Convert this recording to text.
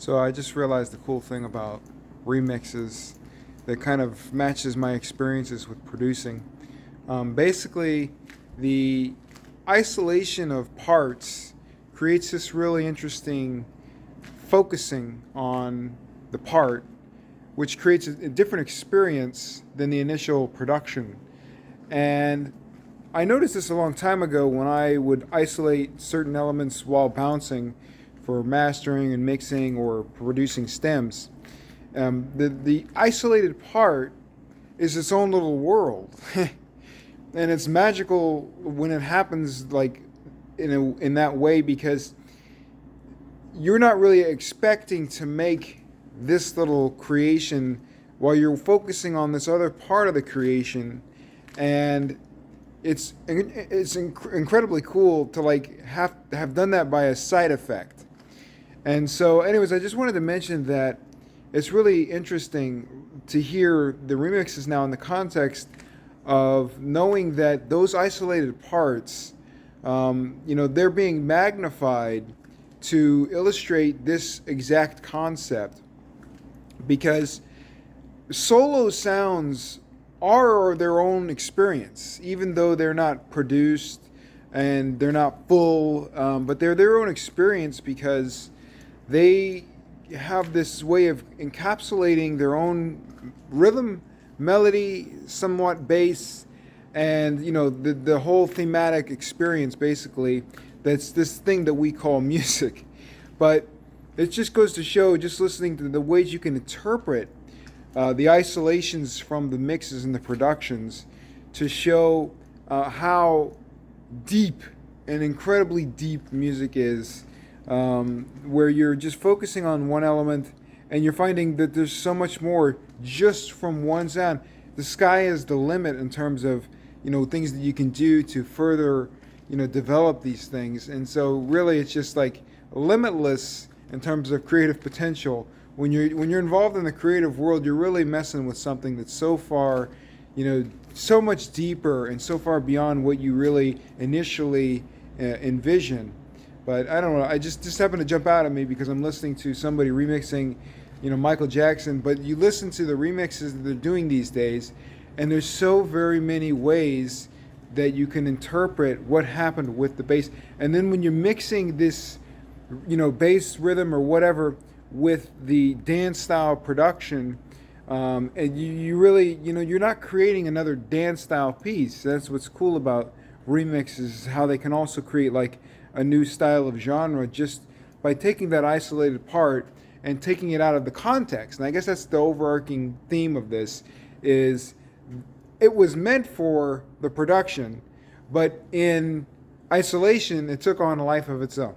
So I just realized the cool thing about remixes that kind of matches my experiences with producing. Basically, the isolation of parts creates this really interesting focusing on the part, which creates a different experience than the initial production. And I noticed this a long time ago when I would isolate certain elements while bouncing for mastering and mixing or producing stems. The isolated part is its own little world, and it's magical when it happens like in that way because you're not really expecting to make this little creation while you're focusing on this other part of the creation, and it's incredibly cool to like have done that by a side effect. And so, anyways, I just wanted to mention that it's really interesting to hear the remixes now in the context of knowing that those isolated parts, they're being magnified to illustrate this exact concept because solo sounds are their own experience, even though they're not produced and they're not full, but they're their own experience because they have this way of encapsulating their own rhythm, melody, somewhat bass, and the whole thematic experience basically. That's this thing that we call music, but it just goes to show, just listening to the ways you can interpret the isolations from the mixes and the productions to show how deep and incredibly deep music is, where you're just focusing on one element and you're finding that there's so much more just from one sound. The sky is the limit in terms of things that you can do to further develop these things. And so really it's just like limitless in terms of creative potential. When you're involved in the creative world, you're really messing with something that's so far, so much deeper and so far beyond what you really initially envision. But I don't know, I just happened to jump out at me because I'm listening to somebody remixing Michael Jackson. But you listen to the remixes that they're doing these days, and there's so very many ways that you can interpret what happened with the bass. And then when you're mixing this bass rhythm or whatever with the dance style production, and you really you're not creating another dance style piece. That's what's cool about remixes, how they can also create like a new style of genre just by taking that isolated part and taking it out of the context. And I guess that's the overarching theme of this is it was meant for the production, but in isolation it took on a life of its own.